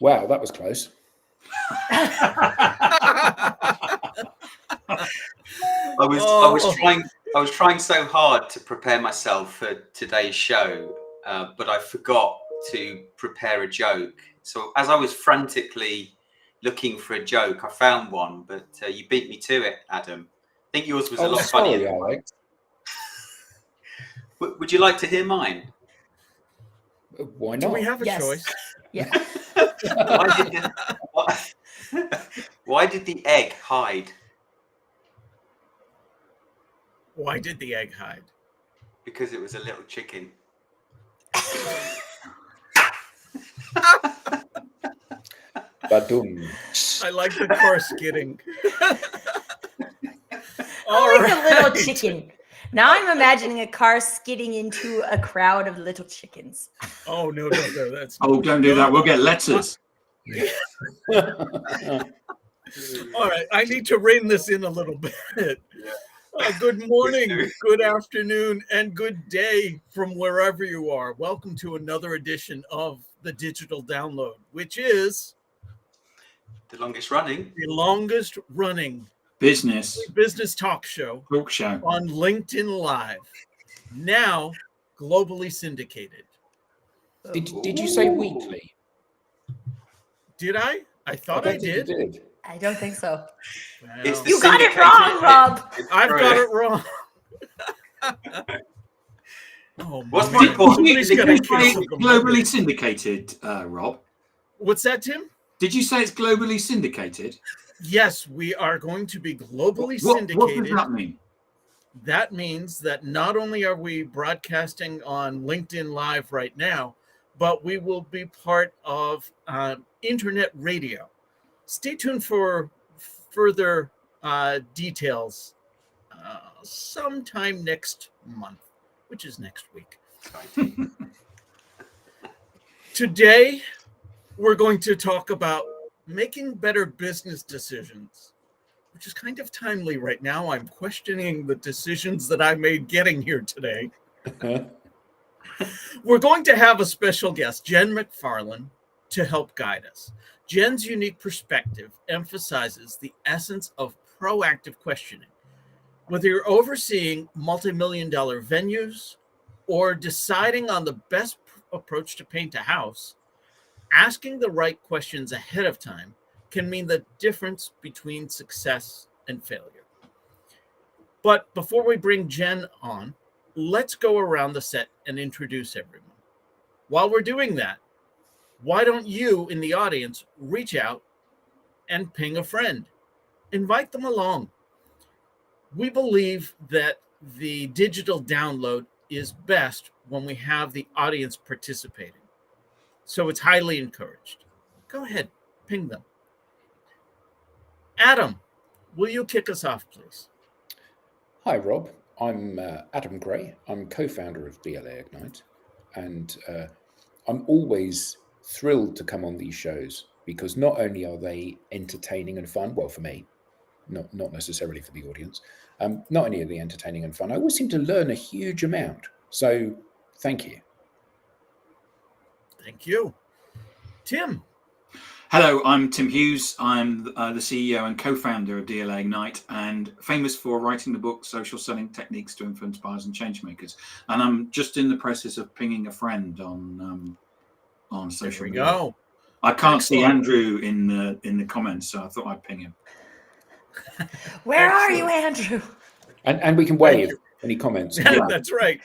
Wow, that was close. I was trying so hard to prepare myself for today's show, but I forgot to prepare a joke. So as I was frantically looking for a joke, I found one, but you beat me to it, Adam. I think yours was a lot funnier. Alex. Would you like to hear mine? Why not? Do we have a choice? Yeah. Why did the egg hide? Why did the egg hide? Because it was a little chicken. Badum. I like the car skidding. I like a little chicken. Now I'm imagining a car skidding into a crowd of little chickens. Oh, no, that's... Oh, don't do that. We'll get letters. All right, I need to rein this in a little bit. Good morning, good afternoon, and good day from wherever you are. Welcome to another edition of the Digital Download, which is the longest running business talk show on LinkedIn Live, now globally syndicated. Did you say weekly? Did I? I thought I did. You did. I don't think so. Well, you got it wrong, Rob. I've got it wrong. What's more important? Did you say globally syndicated, Rob? What's that, Tim? Did you say it's globally syndicated? Yes, we are going to be globally syndicated. What does that mean? That means that not only are we broadcasting on LinkedIn Live right now, but we will be part of internet radio. Stay tuned for further details sometime next month, which is next week. Today, we're going to talk about making better business decisions, which is kind of timely right now. I'm questioning the decisions that I made getting here today. We're going to have a special guest, Jen McFarland, to help guide us. Jen's unique perspective emphasizes the essence of proactive questioning. Whether you're overseeing multi-million-dollar venues or deciding on the best approach to paint a house, asking the right questions ahead of time can mean the difference between success and failure. But before we bring Jen on, let's go around the set and introduce everyone. While we're doing that, why don't you in the audience reach out and ping a friend? Invite them along. We believe that the digital download is best when we have the audience participating. So it's highly encouraged. Go ahead, ping them. Adam, will you kick us off, please? Hi, Rob. I'm Adam Gray. I'm co-founder of DLA Ignite, and I'm always thrilled to come on these shows because not only are they entertaining and fun, well, for me, not necessarily for the audience, not only are they entertaining and fun, I always seem to learn a huge amount. So thank you. Thank you. Tim. Hello, I'm Tim Hughes. I'm the CEO and co-founder of DLA Ignite and famous for writing the book Social Selling Techniques to Influence Buyers and Changemakers. And I'm just in the process of pinging a friend on social media. There we go. I can't see Andrew in the comments, so I thought I'd ping him. Where are you, Andrew? And we can wave any comments. Yeah, that's right.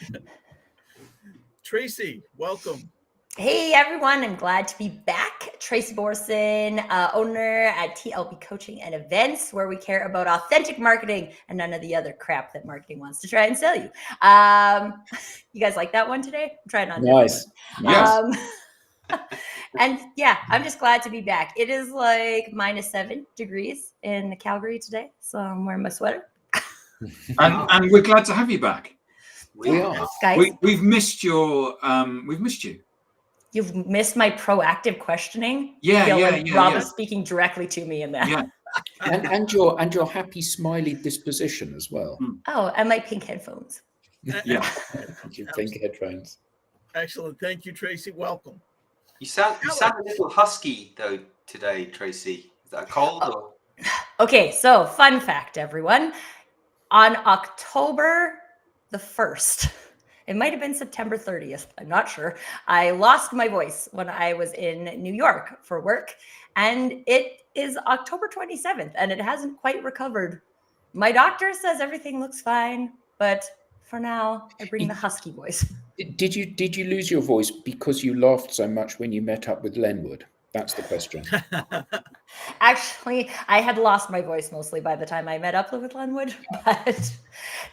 Tracy, welcome. Hey, everyone. I'm glad to be back. Tracy Borson, owner at TLP Coaching and Events, where we care about authentic marketing and none of the other crap that marketing wants to try and sell you. You guys like that one today? I'm trying on. Nice. Yes. And yeah, I'm just glad to be back. It is like -7 degrees in Calgary today, so I'm wearing my sweater. And we're glad to have you back. We are. Guys. We've missed your. We've missed you. You've missed my proactive questioning. Yeah, Rob is speaking directly to me in that. Yeah. and your happy, smiley disposition as well. Oh, and my pink headphones. Yeah. Your pink headphones. Excellent. Thank you, Tracy. Welcome. You sound a little husky though today, Tracy. Is that a cold or? Okay, so fun fact, everyone. On October the 1st, it might have been September 30th, I'm not sure. I lost my voice when I was in New York for work, and it is October 27th, and it hasn't quite recovered. My doctor says everything looks fine, but for now, I bring the husky voice. Did you lose your voice because you laughed so much when you met up with Lenwood? That's the question. Actually, I had lost my voice mostly by the time I met up with Lenwood, but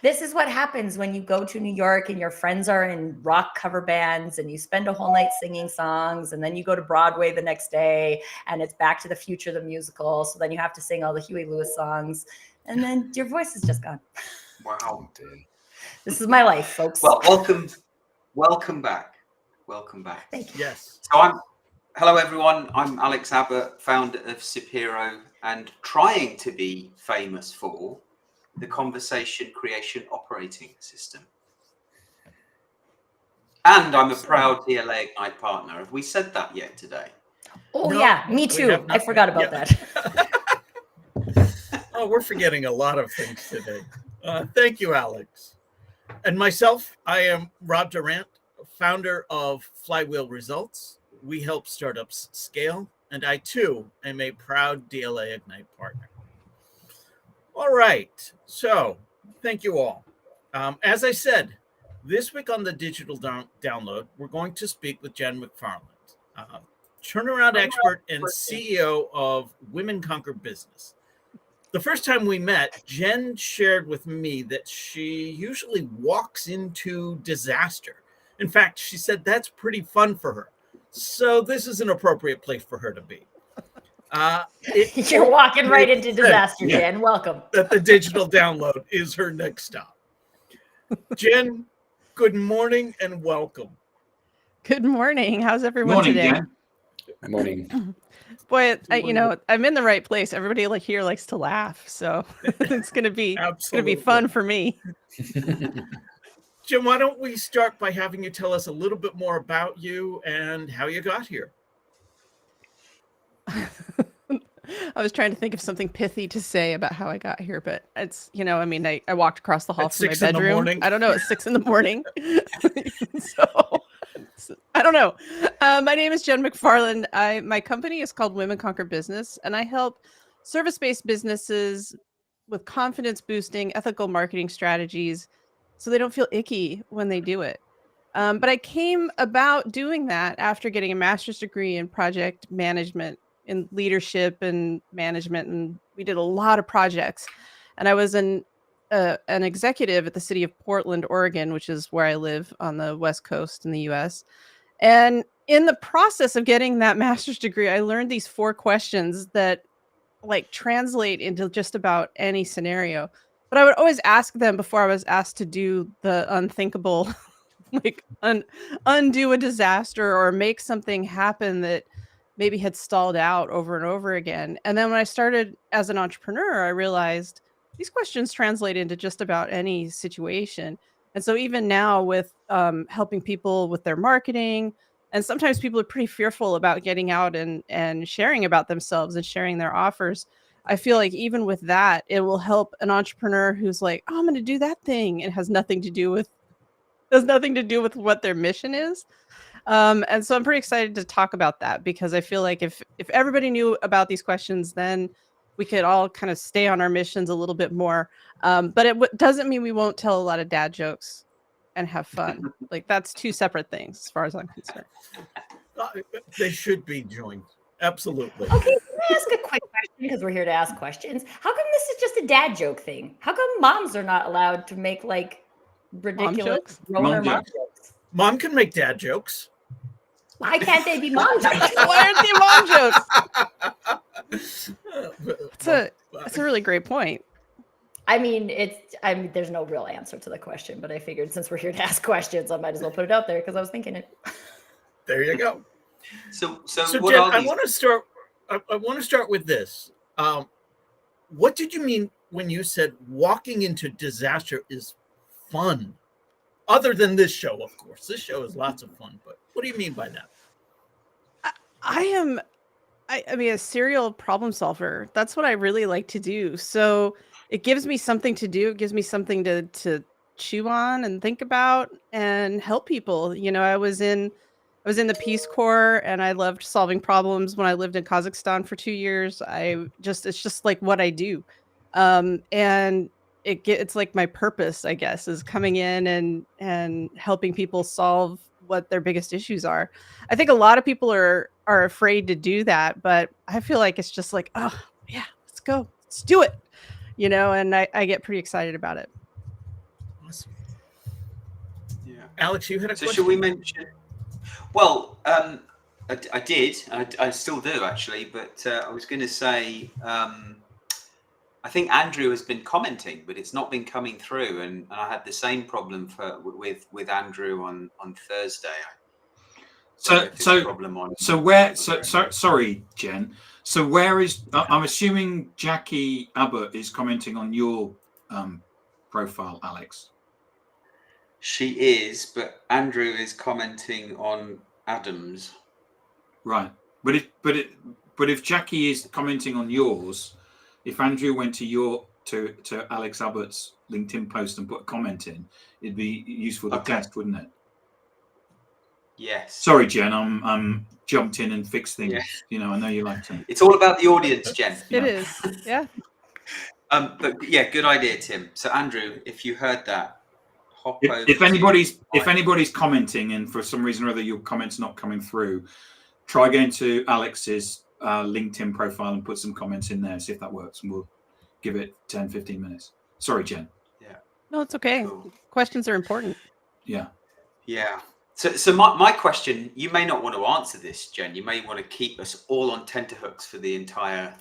this is what happens when you go to New York and your friends are in rock cover bands and you spend a whole night singing songs, and then you go to Broadway the next day and it's Back to the Future, the musical. So then you have to sing all the Huey Lewis songs, and then your voice is just gone. Wow. This is my life, folks. Well, welcome back. Welcome back. Thank you. Yes. So hello everyone. I'm Alex Abbott, founder of Sapiro, and trying to be famous for the Conversation Creation Operating System. And I'm a proud DLA Ignite partner. Have we said that yet today? Oh, No, yeah, me we too. have not. I forgot about that. Oh, we're forgetting a lot of things today. Thank you, Alex. And myself, I am Rob Durant, founder of Flywheel Results. We help startups scale, and I too am a proud DLA Ignite partner. All right, so thank you all. As I said, this week on the Digital Download, we're going to speak with Jen McFarland, turnaround expert and CEO of Women Conquer Business. The first time we met, Jen shared with me that she usually walks into disaster. In fact, she said that's pretty fun for her. So this is an appropriate place for her to be. You're walking right into disaster, Yeah. Jen. Welcome. That the Digital Download is her next stop. Jen, good morning and welcome. Good morning. How's everyone Morning, today? Jen. Good morning. Boy, I'm in the right place. Everybody here likes to laugh, so it's gonna be fun for me. Jim, why don't we start by having you tell us a little bit more about you and how you got here? I was trying to think of something pithy to say about how I got here, but it's, I walked across the hall At from my 6 in the bedroom. morning? I don't know, it's 6 in the morning. So I don't know. My name is Jen McFarland. My company is called Women Conquer Business, and I help service-based businesses with confidence boosting, ethical marketing strategies so they don't feel icky when they do it. But I came about doing that after getting a master's degree in project management, in leadership and management, and we did a lot of projects. And I was an executive at the city of Portland, Oregon, which is where I live on the West Coast in the US. And in the process of getting that master's degree, I learned these 4 questions that translate into just about any scenario. But I would always ask them before I was asked to do the unthinkable, undo a disaster or make something happen that maybe had stalled out over and over again. And then when I started as an entrepreneur, I realized these questions translate into just about any situation. And so even now with helping people with their marketing, and sometimes people are pretty fearful about getting out and sharing about themselves and sharing their offers. I feel like even with that, it will help an entrepreneur who's like, oh, I'm going to do that thing. And has nothing to do with what their mission is. And so I'm pretty excited to talk about that, because I feel like if everybody knew about these questions, then we could all kind of stay on our missions a little bit more. But it doesn't mean we won't tell a lot of dad jokes and have fun. That's 2 separate things as far as I'm concerned. They should be joined. Absolutely. Okay, can I ask a quick question, because we're here to ask questions? How come this is just a dad joke thing? How come moms are not allowed to make ridiculous Mom mom jokes? jokes? Mom can make dad jokes. Why can't they be mom jokes? Why aren't they mom jokes? That's a really great point. I mean, there's no real answer to the question, but I figured since we're here to ask questions, I might as well put it out there because I was thinking it. There you go. So So what Jen, are I these? want to start with this. What did you mean when you said walking into disaster is fun? Other than this show, of course. This show is lots of fun, but what do you mean by that? I mean, a serial problem solver. That's what I really like to do. So it gives me something to do. It gives me something to chew on and think about and help people. I was in the Peace Corps and I loved solving problems when I lived in Kazakhstan for 2 years. It's just like what I do. And it's like my purpose, I guess, is coming in and helping people solve what their biggest issues are. I think a lot of people are afraid to do that, but I feel like it's just like, oh yeah, let's go, let's do it, and I get pretty excited about it. Awesome. Yeah. Alex, you had a So question. should we mention? Well, I did. I still do actually, but I was going to say. I think Andrew has been commenting, but it's not been coming through, and I had the same problem with Andrew on Thursday. Sorry, Jen. So where is? I'm assuming Jackie Abbott is commenting on your profile, Alex. She is, but Andrew is commenting on Adam's. Right, but if Jackie is commenting on yours, if Andrew went to Alex Abbott's LinkedIn post and put a comment in, it'd be useful to test, wouldn't it? Yes. Sorry, Jen. I'm jumped in and fixed things. Yeah. I know you like to. It's all about the audience, Jen. It is. Yeah. But yeah, good idea, Tim. So Andrew, if you heard that, hop over. If anybody's commenting and for some reason or other your comment's not coming through, try going to Alex's LinkedIn profile and put some comments in there, see if that works, and we'll give it 10-15 minutes. Sorry, Jen. Yeah. No, it's okay. Cool. Questions are important. Yeah. Yeah. So my question, you may not want to answer this, Jen. You may want to keep us all on tenterhooks for the entire,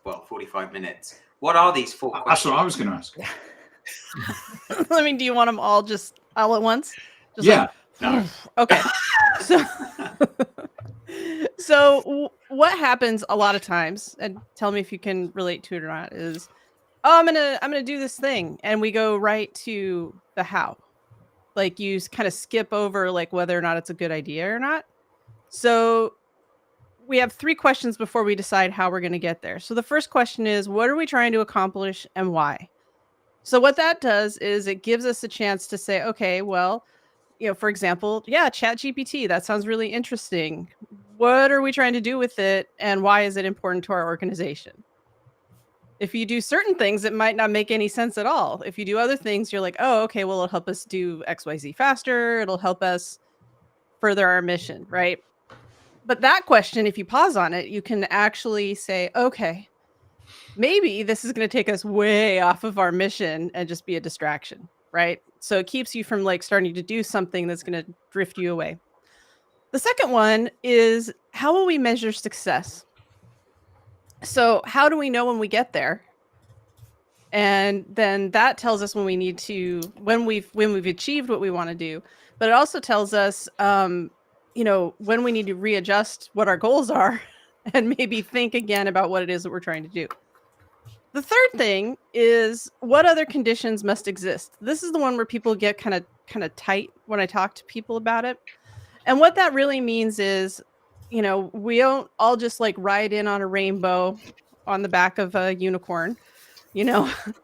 45 minutes. What are these 4 questions? That's what I was going to ask. I mean, do you want them all at once? Yeah. No. Okay. So what happens a lot of times, and tell me if you can relate to it or not, is, I'm gonna do this thing, and we go right to the how. Like you kind of skip over like whether or not it's a good idea or not. So we have 3 questions before we decide how we're going to get there. So the first question is, what are we trying to accomplish and why? So what that does is it gives us a chance to say, okay, well, for example, ChatGPT, that sounds really interesting. What are we trying to do with it and why is it important to our organization? If you do certain things, it might not make any sense at all. If you do other things, you're like, oh, okay, well, it'll help us do XYZ faster. It'll help us further our mission, right? But that question, if you pause on it, you can actually say, okay, maybe this is going to take us way off of our mission and just be a distraction, right? So it keeps you from like starting to do something that's going to drift you away. The second one is, how will we measure success? So how do we know when we get there? And then that tells us when we've achieved what we want to do. But it also tells us, when we need to readjust what our goals are and maybe think again about what it is that we're trying to do. The third thing is, what other conditions must exist? This is the one where people get kind of tight when I talk to people about it. And what that really means is, we don't all just like ride in on a rainbow on the back of a unicorn.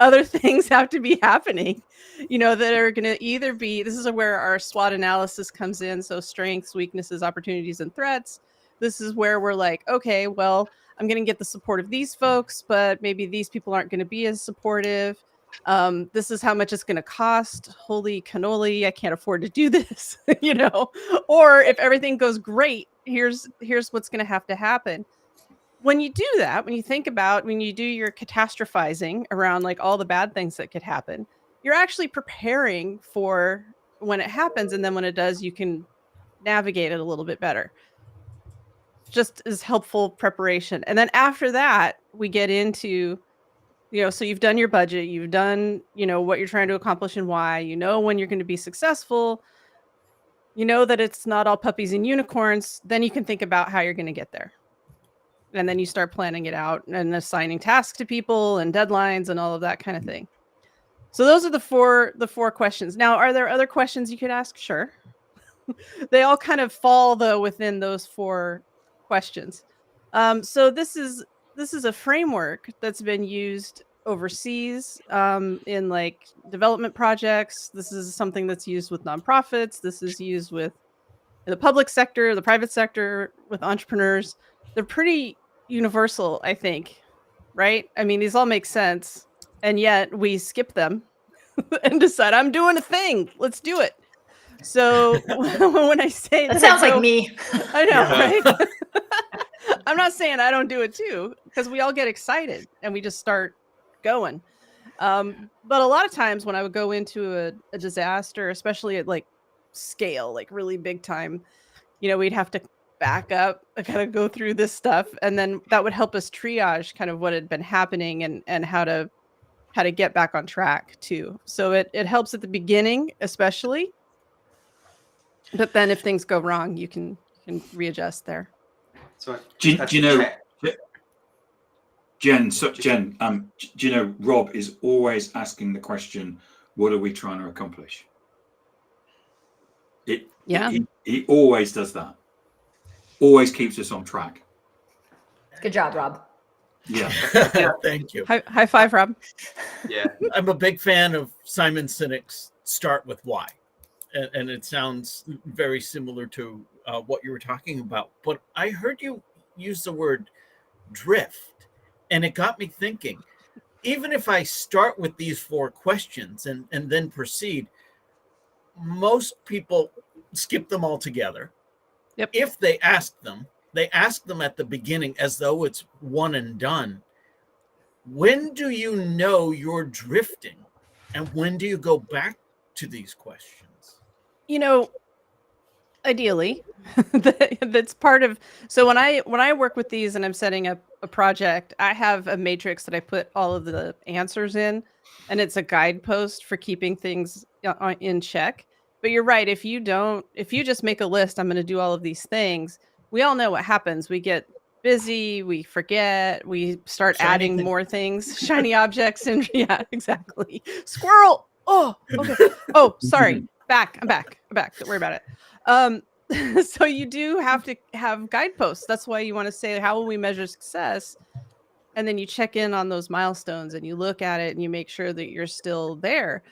Other things have to be happening, that are going to either be, this is where our SWOT analysis comes in. So strengths, weaknesses, opportunities, and threats. This is where we're like, okay, well, I'm going to get the support of these folks, but maybe these people aren't going to be as supportive. This is how much it's going to cost. Holy cannoli, I can't afford to do this, or if everything goes great, here's what's going to have to happen. When you do that, when you do your catastrophizing around like all the bad things that could happen, you're actually preparing for when it happens. And then when it does, you can navigate it a little bit better. Just as helpful preparation. And then after that, we get into, so you've done your budget, you've done, what you're trying to accomplish and why, when you're going to be successful, that it's not all puppies and unicorns, then you can think about how you're going to get there. And then you start planning it out and assigning tasks to people and deadlines and all of that kind of thing. So those are the four questions. Now, are there other questions you could ask? Sure. They all kind of fall though within those four questions. So this is a framework that's been used overseas in like development projects. This is something that's used with nonprofits. This is used with the public sector, the private sector, with entrepreneurs. They're pretty universal, I think, right? I mean, these all make sense, and yet we skip them and decide I'm doing a thing. Let's do it. So when I say That sounds like go, me. I know, Yeah. right? I'm not saying I don't do it too, because we all get excited and we just start going. But a lot of times when I would go into a disaster, especially at like scale, like really big time, we'd have to back up, kind of go through this stuff, and then that would help us triage kind of what had been happening and how to get back on track too. So it helps at the beginning, especially. But then if things go wrong, you can readjust there. So Do you know, check. Jen? Do you know Rob is always asking the question, "What are we trying to accomplish?" He always does that. Always keeps us on track. Good job, Rob. Yeah. Thank you. High five, Rob. Yeah. I'm a big fan of Simon Sinek's Start With Why. And it sounds very similar to what you were talking about. But I heard you use the word drift, and it got me thinking, even if I start with these 4 questions and then proceed, most people skip them altogether. Yep. If they ask them at the beginning as though it's one and done. When do you know you're drifting? And when do you go back to these questions? Ideally, that's part of. So when I work with these and I'm setting up a project, I have a matrix that I put all of the answers in, and it's a guidepost for keeping things in check. But you're right. If you just make a list, I'm going to do all of these things. We all know what happens. We get busy, we forget, we start adding more things, shiny objects, and yeah, exactly. Squirrel. Oh, okay. Oh, sorry. I'm back. Don't worry about it. So you do have to have guideposts. That's why you want to say, how will we measure success? And then you check in on those milestones and you look at it and you make sure that you're still there.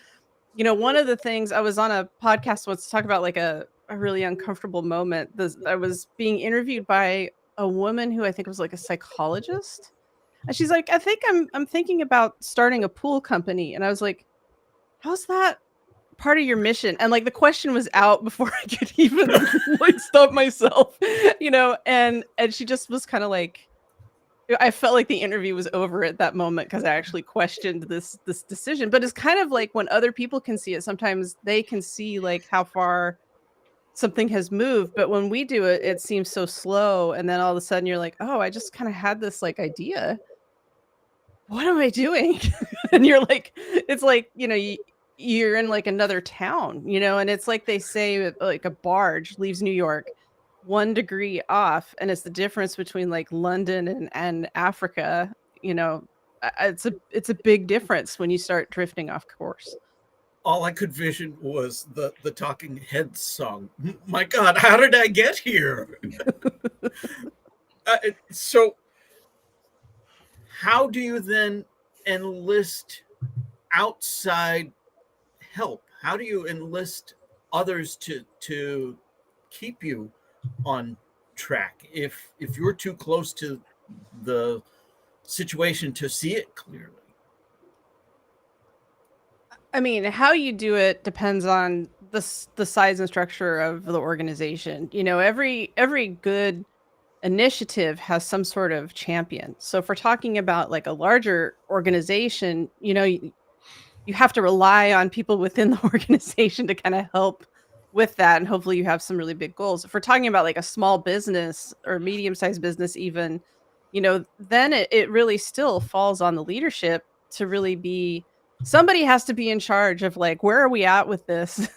One of the things, I was on a podcast once to talk about like a really uncomfortable moment. I was being interviewed by a woman who I think was like a psychologist. And she's like, I think I'm thinking about starting a pool company. And I was like, how's that part of your mission? And like the question was out before I could even like stop myself, and she just was kind of like, I felt like the interview was over at that moment because I actually questioned this decision. But it's kind of like when other people can see it, sometimes they can see like how far something has moved. But when we do it, it seems so slow. And then all of a sudden you're like, oh, I just kind of had this like idea. What am I doing? And you're like, it's like, you're in like another town, and it's like they say like a barge leaves New York 1 degree off, and it's the difference between like London and Africa. It's a big difference when you start drifting off course. All I could vision was the Talking Heads song. My God, how did I get here? So how do you then enlist outside help? How do you enlist others to keep you on track if you're too close to the situation to see it clearly? I mean, how you do it depends on the size and structure of the organization. Every good initiative has some sort of champion. So if we're talking about like a larger organization, you have to rely on people within the organization to kind of help with that. And hopefully you have some really big goals. If we're talking about like a small business or medium-sized business, even, then it really still falls on the leadership to really be, somebody has to be in charge of like, where are we at with this?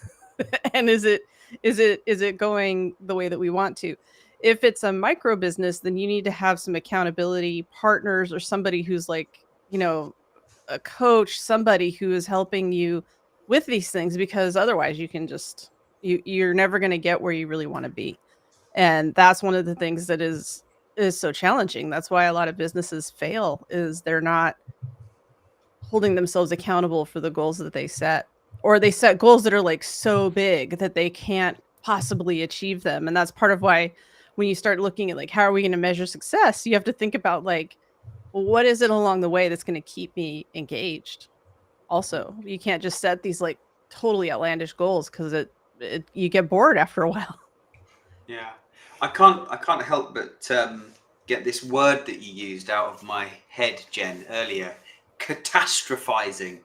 And is it going the way that we want to? If it's a micro business, then you need to have some accountability partners or somebody who's like, a coach, somebody who is helping you with these things, because otherwise you can just, you're never going to get where you really want to be. And that's one of the things that is is so challenging. That's why a lot of businesses fail, is they're not holding themselves accountable for the goals that they set, or they set goals that are like so big that they can't possibly achieve them. And that's part of why when you start looking at like, how are we going to measure success, you have to think about like, well, what is it along the way that's going to keep me engaged? Also, you can't just set these like totally outlandish goals, because you get bored after a while. Yeah, I can't help but get this word that you used out of my head, Jen, earlier. Catastrophizing.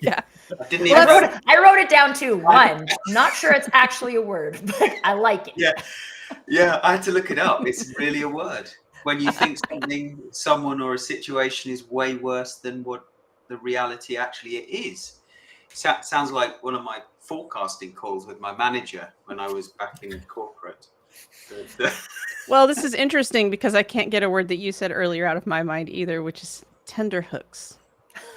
Yeah. I didn't even I wrote it down too. One. Not sure it's actually a word, but I like it. Yeah, I had to look it up. It's really a word. When you think someone or a situation is way worse than what the reality actually is. Sounds like one of my forecasting calls with my manager when I was back in corporate. Well, this is interesting because I can't get a word that you said earlier out of my mind either, which is tenterhooks.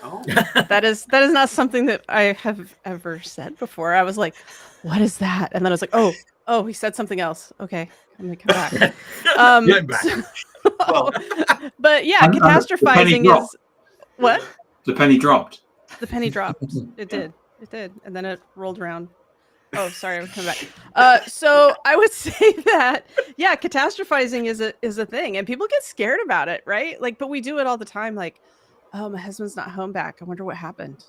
Oh. That is not something that I have ever said before. I was like, what is that? And then I was like, oh, he said something else. Okay, I'm gonna come back. I'm back. Well, but yeah, catastrophizing is what? The penny dropped. The penny dropped. It did. And then it rolled around. Oh, sorry, I would come back. So I would say that, yeah, catastrophizing is a thing, and people get scared about it, right? Like, but we do it all the time. Like, oh, my husband's not home back. I wonder what happened.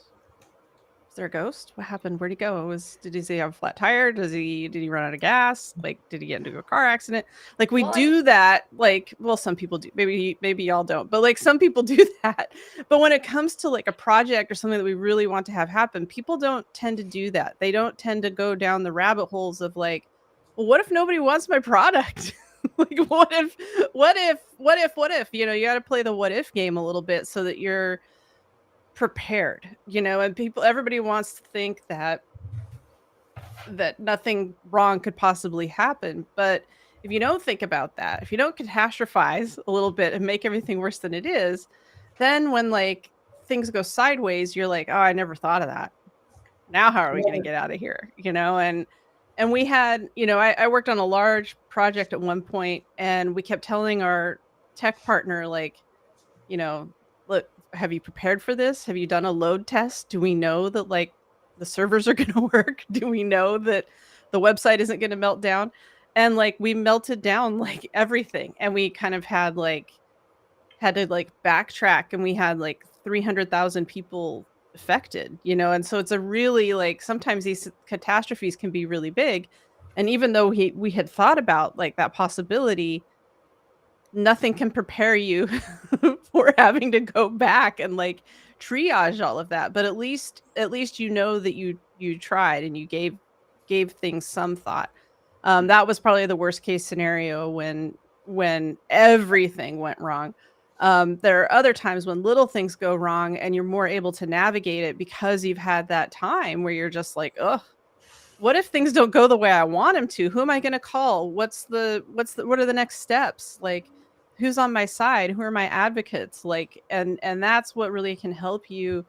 Is there a ghost? What happened? Where'd he go? Did he have a flat tire? Did he run out of gas? Like, did he get into a car accident? Like, we do that. Like, well, some people do. Maybe y'all don't. But like, some people do that. But when it comes to like a project or something that we really want to have happen, people don't tend to do that. They don't tend to go down the rabbit holes of like, well, what if nobody wants my product? Like, what if? You know, you got to play the what if game a little bit so that you're prepared, you know. And everybody wants to think that nothing wrong could possibly happen, but if you don't think about that, if you don't catastrophize a little bit and make everything worse than it is, then when like things go sideways, you're like, oh, I never thought of that. Now how are we going to get out of here, you know? And we had, you know, I worked on a large project at one point, and we kept telling our tech partner, like, you know, look, have you prepared for this? Have you done a load test? Do we know that like the servers are going to work? Do we know that the website isn't going to melt down? And like, we melted down like everything, and we kind of had to like backtrack, and we had like 300,000 people affected, you know. And so it's a really like, sometimes these catastrophes can be really big. And even though we had thought about like that possibility, nothing can prepare you for having to go back and like triage all of that. But at least you know that you tried and you gave things some thought. That was probably the worst case scenario when everything went wrong. There are other times when little things go wrong and you're more able to navigate it because you've had that time where you're just like, ugh, what if things don't go the way I want them to? Who am I going to call? What are the next steps? Like, who's on my side? Who are my advocates? Like, and that's what really can help you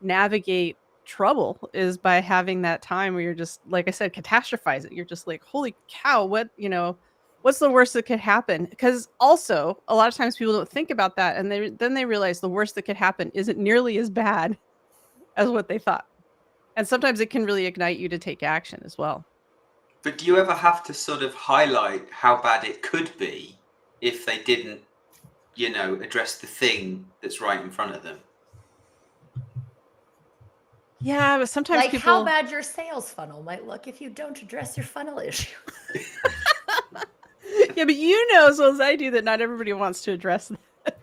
navigate trouble, is by having that time where you're just, like I said, catastrophizing. You're just like, holy cow, what, you know, what's the worst that could happen? Because also a lot of times people don't think about that, and then they realize the worst that could happen isn't nearly as bad as what they thought. And sometimes it can really ignite you to take action as well. But do you ever have to sort of highlight how bad it could be if they didn't, you know, address the thing that's right in front of them? Yeah, but sometimes like people... how bad your sales funnel might look if you don't address your funnel issue. Yeah, but you know as well as I do that not everybody wants to address that.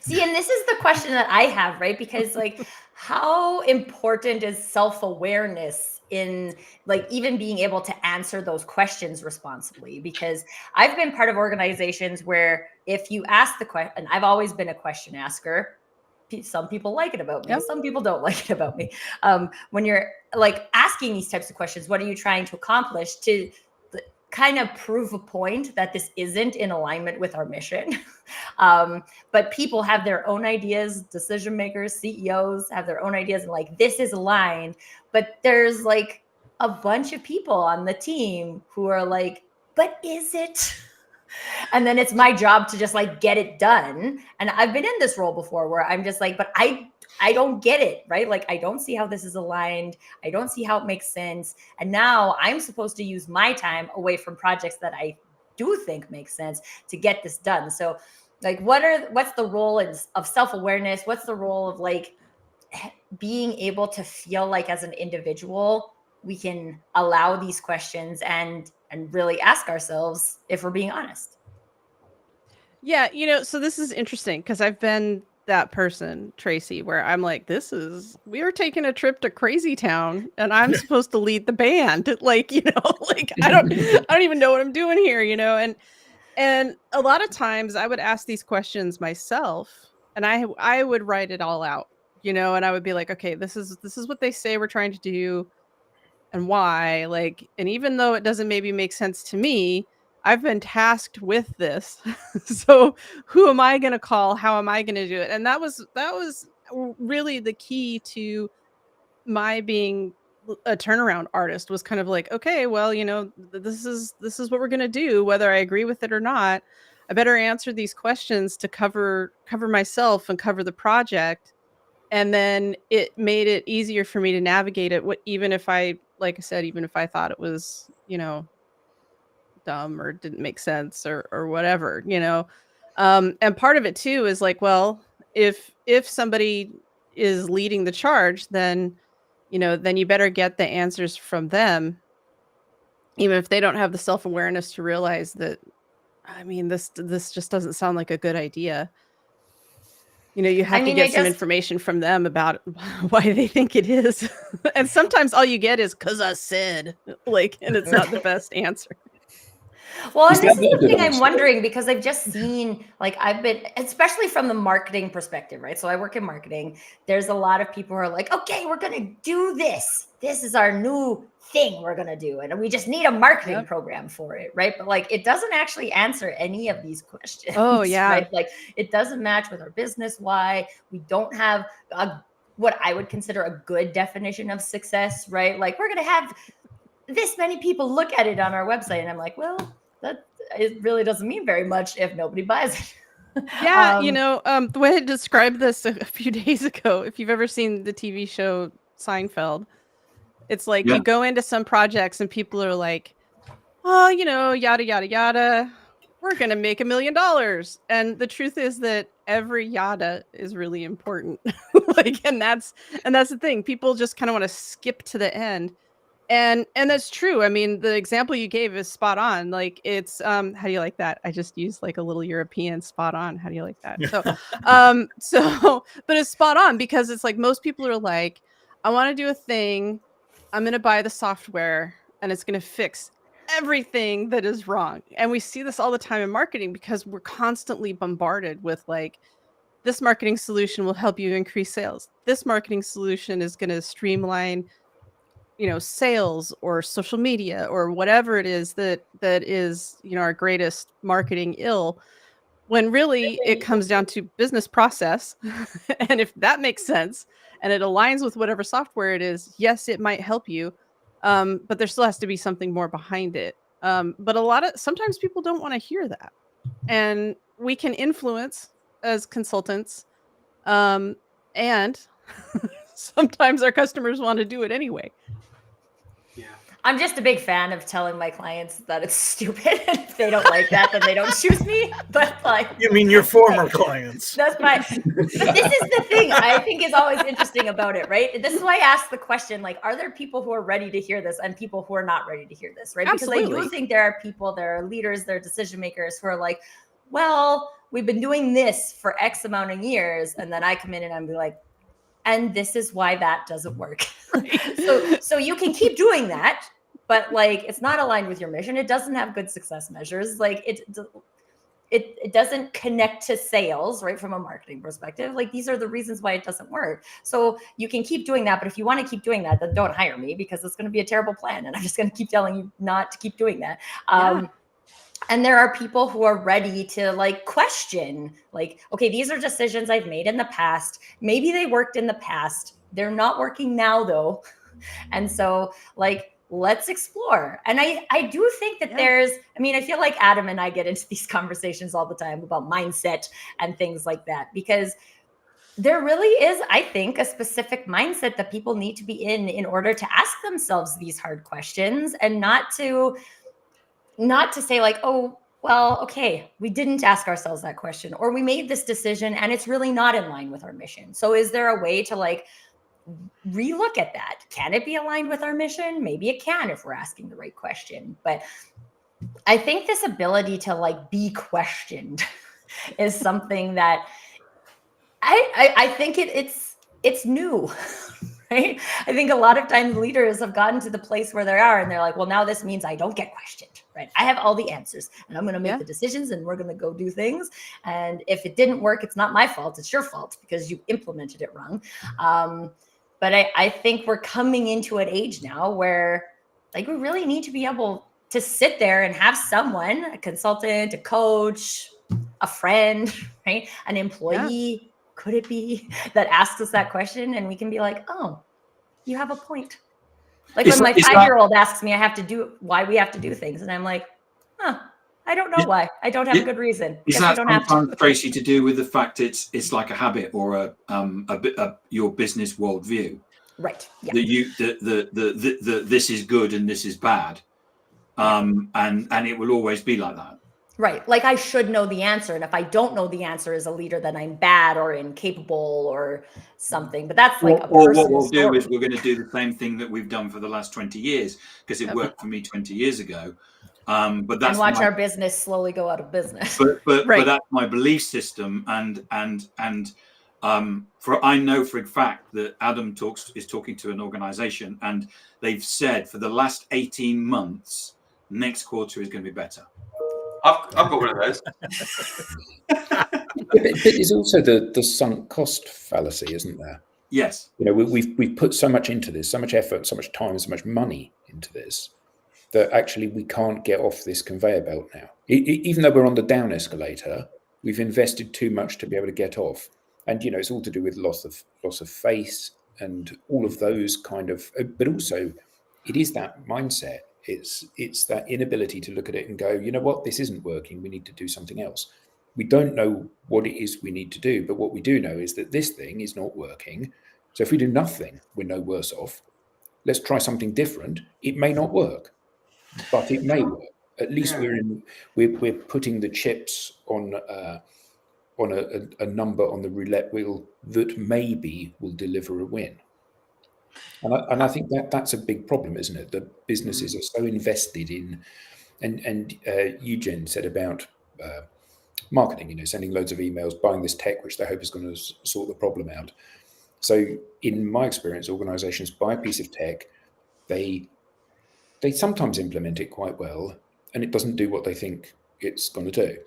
See, and this is the question that I have, right? Because like, how important is self-awareness in like even being able to answer those questions responsibly? Because I've been part of organizations where if you ask the question, and I've always been a question asker, some people like it about me, Yep. Some people don't like it about me. When you're like asking these types of questions, what are you trying to accomplish to kind of prove a point that this isn't in alignment with our mission? But people have their own ideas, decision makers, CEOs have their own ideas, and like, this is aligned, but there's like a bunch of people on the team who are like, but is it? And then it's my job to just like get it done. And I've been in this role before where I'm just like, but I don't get it, right? Like, I don't see how this is aligned. I don't see how it makes sense. And now I'm supposed to use my time away from projects that I do think make sense to get this done. So like, what's the role of self-awareness? What's the role of like being able to feel like as an individual, we can allow these questions and really ask ourselves if we're being honest? Yeah, so this is interesting because I've been that person, Tracy, where I'm like, we were taking a trip to Crazy Town and I'm supposed to lead the band. Like, like I don't even know what I'm doing here, and a lot of times I would ask these questions myself and I would write it all out, and I would be like, okay, this is what they say we're trying to do and why, like, and even though it doesn't maybe make sense to me, I've been tasked with this. So who am I going to call? How am I going to do it? And that was really the key to my being a turnaround artist, was kind of like, okay, well, this is what we're going to do, whether I agree with it or not. I better answer these questions to cover myself and cover the project. And then it made it easier for me to navigate it. Even if I thought it was, dumb or didn't make sense or whatever, and part of it too is like, well, if somebody is leading the charge, then you better get the answers from them, even if they don't have the self-awareness to realize that, I mean, this just doesn't sound like a good idea. You have to get some information from them about why they think it is. And sometimes all you get is "'cause I said," like, and it's not the best answer. Well, and this is the thing I'm wondering, because I've just seen, like, I've been, especially from the marketing perspective, right? So I work in marketing. There's a lot of people who are like, okay, we're going to do this. This is our new thing we're going to do. And we just need a marketing program for it, right? But like, it doesn't actually answer any of these questions. Oh, yeah. Right? Like, it doesn't match with our business. Why? We don't have what I would consider a good definition of success, right? Like, we're going to have this many people look at it on our website. And I'm like, well, it really doesn't mean very much if nobody buys it. Yeah, the way I described this a few days ago, if you've ever seen the TV show Seinfeld, it's like you go into some projects and people are like, oh, yada, yada, yada, we're going to make $1 million. And the truth is that every yada is really important. and that's the thing. People just kind of want to skip to the end. And that's true. I mean, the example you gave is spot on. Like, it's how do you like that? I just used like a little European spot on. How do you like that? So but it's spot on, because it's like most people are like, I want to do a thing. I'm going to buy the software and it's going to fix everything that is wrong. And we see this all the time in marketing, because we're constantly bombarded with like, this marketing solution will help you increase sales. This marketing solution is going to streamline sales or social media or whatever it is that is, our greatest marketing ill, when really it comes down to business process. And if that makes sense and it aligns with whatever software it is, yes, it might help you. But there still has to be something more behind it. But sometimes people don't want to hear that. And we can influence as consultants. And sometimes our customers want to do it anyway. Yeah. I'm just a big fan of telling my clients that it's stupid. And if they don't like that, then they don't choose me. But like, you mean your former clients? That's my. But this is the thing I think is always interesting about it, right? This is why I ask the question: like, are there people who are ready to hear this and people who are not ready to hear this, right? Absolutely. Because I do think there are people, there are leaders, there are decision makers who are like, well, we've been doing this for X amount of years, and then I come in and I'm like, and this is why that doesn't work. So you can keep doing that, but like, it's not aligned with your mission. It doesn't have good success measures. Like it doesn't connect to sales, right? From a marketing perspective, like these are the reasons why it doesn't work. So you can keep doing that, but if you want to keep doing that, then don't hire me, because it's going to be a terrible plan. And I'm just going to keep telling you not to keep doing that. And there are people who are ready to like question, like, okay, these are decisions I've made in the past. Maybe they worked in the past. They're not working now though. And so like, let's explore. And I do think that I feel like Adam and I get into these conversations all the time about mindset and things like that, because there really is, I think, a specific mindset that people need to be in order to ask themselves these hard questions, and not to say like, oh, well, okay, we didn't ask ourselves that question, or we made this decision and it's really not in line with our mission. So is there a way to like relook at that? Can it be aligned with our mission? Maybe it can if we're asking the right question. But I think this ability to like be questioned is something that I think it's new, right? I think a lot of times leaders have gotten to the place where they are and they're like, well, now this means I don't get questioned, right? I have all the answers and I'm going to make the decisions and we're going to go do things. And if it didn't work, it's not my fault. It's your fault because you implemented it wrong. But I think we're coming into an age now where like we really need to be able to sit there and have someone, a consultant, a coach, a friend, right? An employee, could it be, that asks us that question and we can be like, oh, you have a point. Like when my 5-year-old asks me why we have to do things. And I'm like, I don't know why. I don't have a good reason. Is that sometimes, Tracy, to do with the fact it's like a habit or your business worldview? Right. Yeah. That this is good and this is bad. And it will always be like that. Right. Like I should know the answer. And if I don't know the answer as a leader, then I'm bad or incapable or something. But that's like or what we'll do is we're going to do the same thing that we've done for the last 20 years because it worked for me 20 years ago. But that's and watch our business slowly go out of business. But that's my belief system. And I know for a fact that Adam is talking to an organization and they've said for the last 18 months, next quarter is going to be better. I've got one of those. But there's also the sunk cost fallacy, isn't there? Yes. We've put so much into this, so much effort, so much time, so much money into this, that actually we can't get off this conveyor belt now. Even though we're on the down escalator, we've invested too much to be able to get off. And it's all to do with loss of faith and all of those kind of. But also, it is that mindset. It's that inability to look at it and go, you know what, this isn't working. We need to do something else. We don't know what it is we need to do, but what we do know is that this thing is not working. So if we do nothing, we're no worse off. Let's try something different. It may not work, but it may work. At least we're putting the chips on a number on the roulette wheel that maybe will deliver a win. And I think that's a big problem, isn't it? That businesses are so invested in, and Eugen said about marketing, sending loads of emails, buying this tech, which they hope is going to sort the problem out. So in my experience, organizations buy a piece of tech, they sometimes implement it quite well, and it doesn't do what they think it's going to do.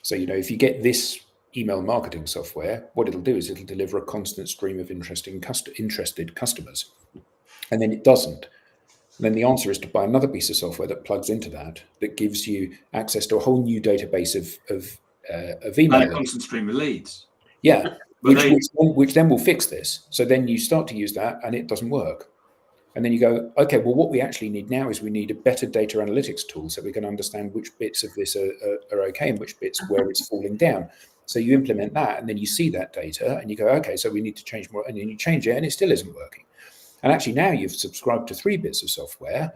So, if you get this email marketing software, what it'll do is it'll deliver a constant stream of interested customers. And then it doesn't. And then the answer is to buy another piece of software that plugs into that gives you access to a whole new database of email. And a constant stream of leads. Yeah, which then will fix this. So then you start to use that and it doesn't work. And then you go, okay, well, what we actually need now is we need a better data analytics tool so we can understand which bits of this are okay and which bits where it's falling down. So you implement that and then you see that data and you go, okay, so we need to change more. And then you change it and it still isn't working. And actually now you've subscribed to 3 bits of software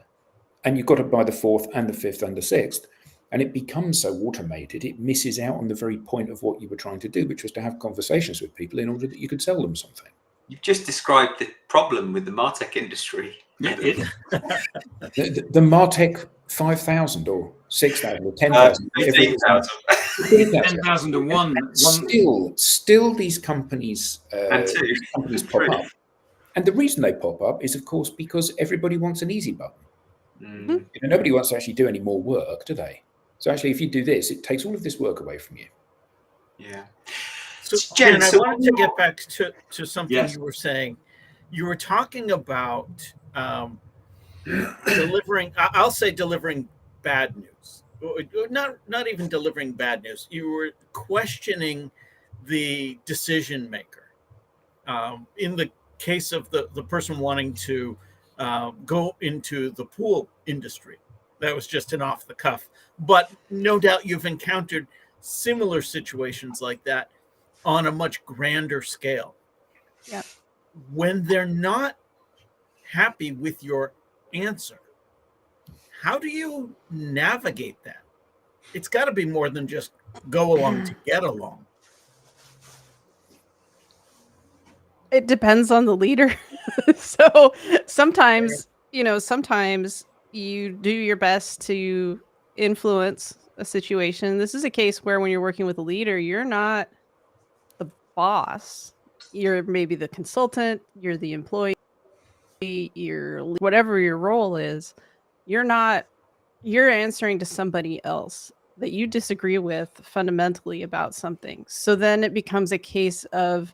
and you've got to buy the 4th and the 5th and the 6th. And it becomes so automated, it misses out on the very point of what you were trying to do, which was to have conversations with people in order that you could sell them something. You've just described the problem with the MarTech industry. The MarTech 5,000 or 6,000 or 10,000. 15,000. 10,001. Still these companies pop up. And the reason they pop up is, of course, because everybody wants an easy button. Mm. Nobody wants to actually do any more work, do they? So actually, if you do this, it takes all of this work away from you. Yeah. So, Jen, I wanted to get back to something you were saying. You were talking about delivering bad news. Not even delivering bad news. You were questioning the decision maker. In the case of the person wanting to go into the pool industry. That was just an off the cuff. But no doubt you've encountered similar situations like that on a much grander scale. Yeah. When they're not happy with your answer, how do you navigate that? It's got to be more than just go along to get along. It depends on the leader. So sometimes, sometimes you do your best to influence a situation. This is a case where when you're working with a leader, you're not the boss. You're maybe the consultant, you're the employee, you're whatever your role is. You're answering to somebody else that you disagree with fundamentally about something. So then it becomes a case of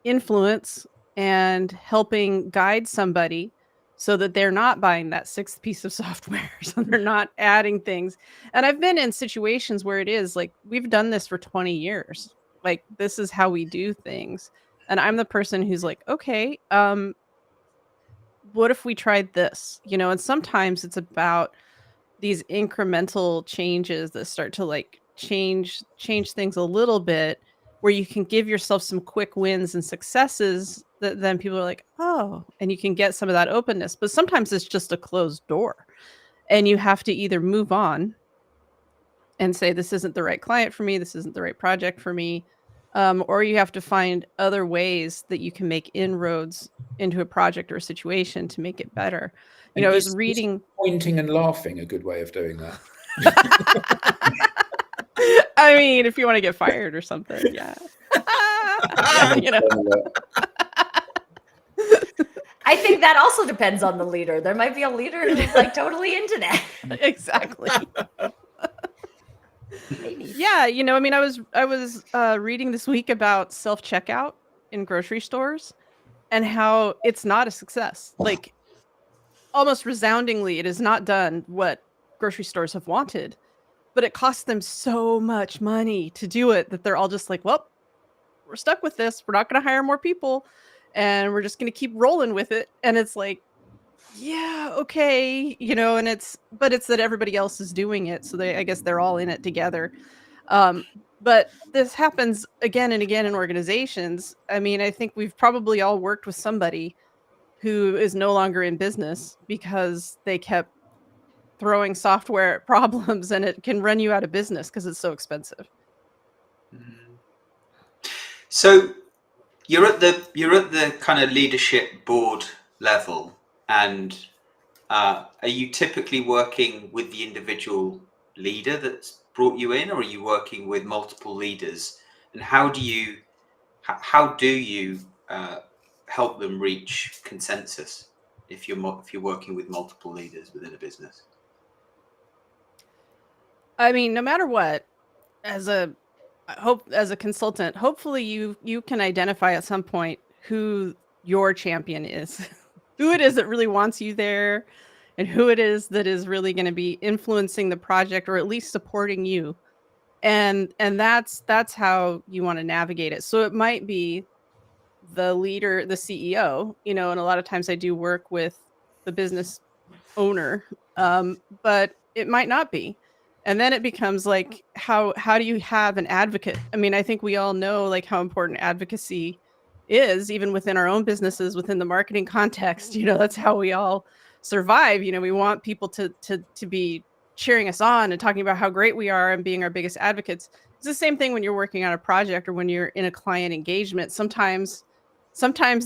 influence and helping guide somebody so that they're not buying that sixth piece of software, so they're not adding things. And I've been in situations where it is like, we've done this for 20 years. Like, this is how we do things. And I'm the person who's like, okay, what if we tried this? And sometimes it's about these incremental changes that start to like change things a little bit, where you can give yourself some quick wins and successes that then people are like, oh, and you can get some of that openness. But sometimes it's just a closed door, and you have to either move on and say, this isn't the right client for me, this isn't the right project for me, or you have to find other ways that you can make inroads into a project or a situation to make it better. I was reading. Pointing and laughing a good way of doing that? I mean, if you want to get fired or something, yeah. I think that also depends on the leader. There might be a leader who's like totally into that. Exactly. Yeah, I was reading this week about self-checkout in grocery stores and how it's not a success. Like, almost resoundingly, it has not done what grocery stores have wanted, but it costs them so much money to do it that they're all just like, well, we're stuck with this. We're not going to hire more people, and we're just going to keep rolling with it. And it's like, yeah, okay, and it's that everybody else is doing it, so I guess they're all in it together. But this happens again and again in organizations. I mean, I think we've probably all worked with somebody who is no longer in business because they kept throwing software at problems, and it can run you out of business because it's so expensive. So you're at the kind of leadership board level, and are you typically working with the individual leader that's brought you in, or are you working with multiple leaders? And how do you help them reach consensus if you're working with multiple leaders within a business? I mean, no matter what, as a consultant, hopefully you can identify at some point who your champion is, who it is that really wants you there, and who it is that is really going to be influencing the project or at least supporting you. And that's how you want to navigate it. So it might be the leader, the CEO, and a lot of times I do work with the business owner, but it might not be. And then it becomes like, how do you have an advocate? I mean, I think we all know like how important advocacy is, even within our own businesses, within the marketing context. That's how we all survive. We want people to be cheering us on and talking about how great we are and being our biggest advocates. It's the same thing when you're working on a project or when you're in a client engagement. Sometimes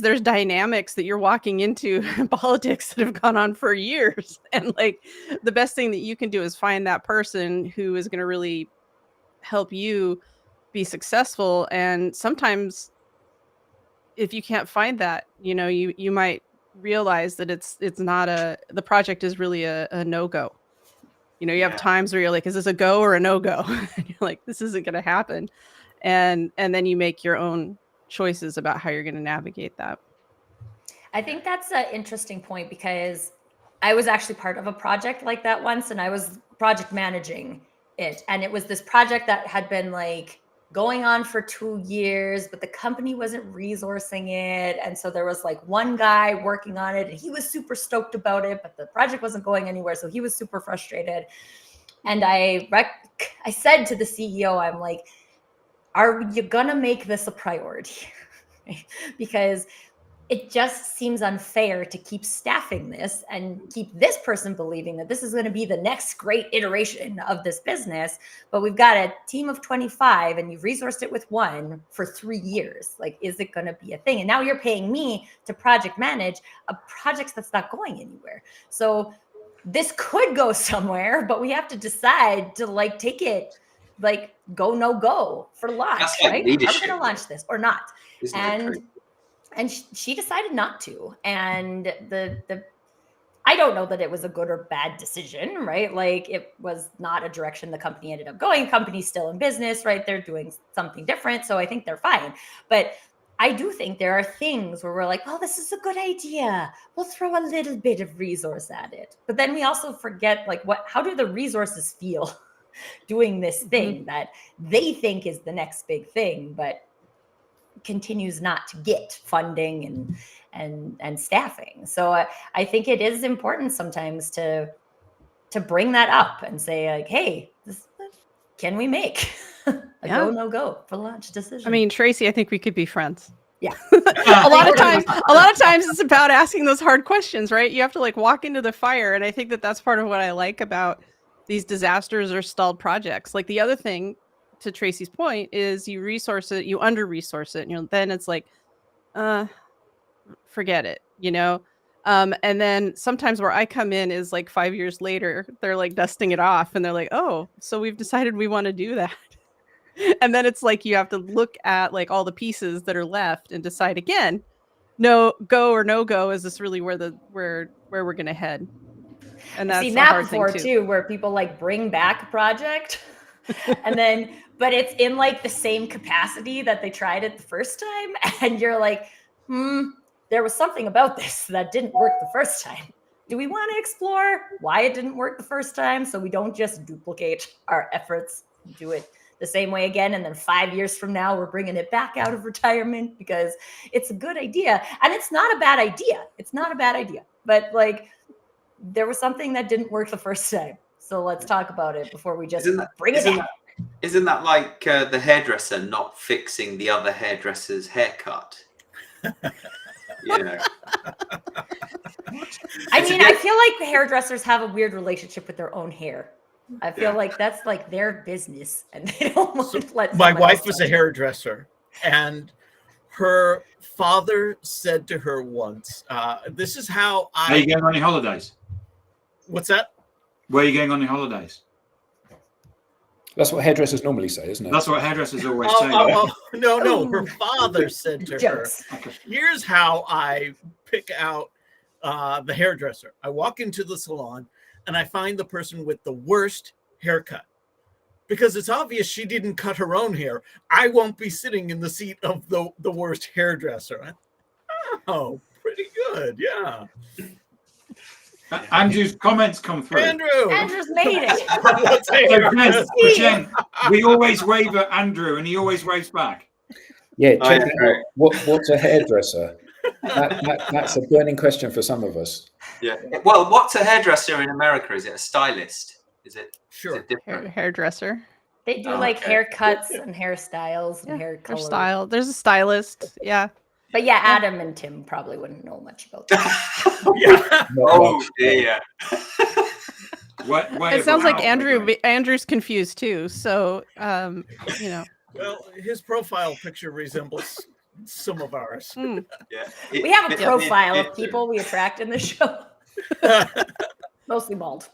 there's dynamics that you're walking into in politics that have gone on for years. And like, the best thing that you can do is find that person who is going to really help you be successful. And sometimes if you can't find that, you might realize that it's not the project is really a no-go. You have times where you're like, is this a go or a no-go? And you're like, this isn't going to happen. And then you make your own choices about how you're going to navigate that. I think that's an interesting point, because I was actually part of a project like that once, and I was project managing it. And it was this project that had been like going on for 2 years, but the company wasn't resourcing it. And so there was like one guy working on it and he was super stoked about it, but the project wasn't going anywhere. So he was super frustrated. And I said to the CEO, I'm like, are you gonna make this a priority? Because it just seems unfair to keep staffing this and keep this person believing that this is going to be the next great iteration of this business. But we've got a team of 25 and you've resourced it with one for 3 years. Like, is it going to be a thing? And now you're paying me to project manage a project that's not going anywhere. So this could go somewhere, but we have to decide to like take it, like go, no go for launch, That's like right? leadership. Are we going to launch this or not? Isn't that crazy? And she decided not to. And I don't know that it was a good or bad decision, right? Like, it was not a direction the company ended up going. The company's still in business, right? They're doing something different. So I think they're fine. But I do think there are things where we're like, well, this is a good idea. We'll throw a little bit of resource at it. But then we also forget, like, how do the resources feel doing this thing that they think is the next big thing, but continues not to get funding and staffing. So I think it is important sometimes to bring that up and say, like, hey, can we make a go, no go for launch decision? I mean, Tracy, I think we could be friends. Yeah. a lot of times it's about asking those hard questions, right? You have to like walk into the fire. And I think that that's part of what I like about these disasters or stalled projects. Like, the other thing, to Tracy's point, is you resource it, you under resource it, then it's like, forget it, and then sometimes where I come in is like 5 years later, they're like dusting it off and they're like, oh, so we've decided we want to do that. And then it's like, you have to look at like all the pieces that are left and decide again, no go or no go, is this really where we're gonna head? And that's I've seen a that hard before thing too, where people like bring back a project and then, but it's in like the same capacity that they tried it the first time. And you're like, there was something about this that didn't work the first time. Do we want to explore why it didn't work the first time so we don't just duplicate our efforts, do it the same way again? And then 5 years from now, we're bringing it back out of retirement because it's a good idea. And it's not a bad idea. It's not a bad idea. But like, there was something that didn't work the first time. So let's talk about it before we just bring it back. Isn't that like the hairdresser not fixing the other hairdresser's haircut? I mean, I feel like the hairdressers have a weird relationship with their own hair. I feel like that's like their business, and they don't want to let. My wife was a hairdresser, and her father said to her once, "This is how I." Are you going on your holidays? What's that? Where are you going on your holidays? That's what hairdressers normally say, isn't it? That's what hairdressers always say. No. Her father said to Jokes. her, "Here's how I pick out the hairdresser. I walk into the salon and I find the person with the worst haircut. Because it's obvious she didn't cut her own hair. I won't be sitting in the seat of the worst hairdresser." Oh, pretty good. Yeah. Andrew's comments come through. Andrew's made it. So Jen, we always wave at Andrew and he always waves back. Yeah, check it out. What's a hairdresser? That's a burning question for some of us. Yeah. Well, what's a hairdresser in America? Is it a stylist? Is it? Sure. Is it different? Hairdresser. They do like haircuts and hairstyles and hair color. Style. There's a stylist. Yeah. But yeah, Adam and Tim probably wouldn't know much about that. Yeah. Oh dear. It sounds like Andrew's confused too. So, Well, his profile picture resembles some of ours. Yeah. We have a profile of people we attract in the show. Mostly bald.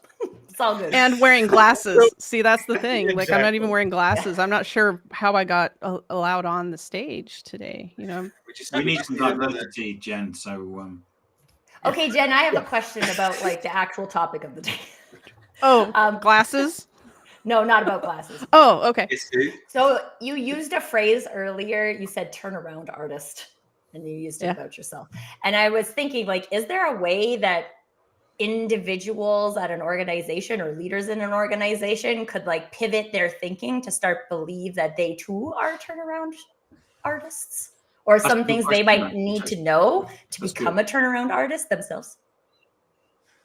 It's all good. And wearing glasses. See, that's the thing. Like, I'm not even wearing glasses. I'm not sure how I got allowed on the stage today. We need some diversity, Jen. So, okay, Jen, I have a question about like the actual topic of the day. Oh, glasses? No, not about glasses. Oh, okay. So you used a phrase earlier. You said turnaround artist, and you used it about yourself. And I was thinking, like, is there a way that individuals at an organization or leaders in an organization could like pivot their thinking to start believe that they too are turnaround artists, or That's a some good things they question, might actually, need to Tracy. know to That's become good. a turnaround artist themselves,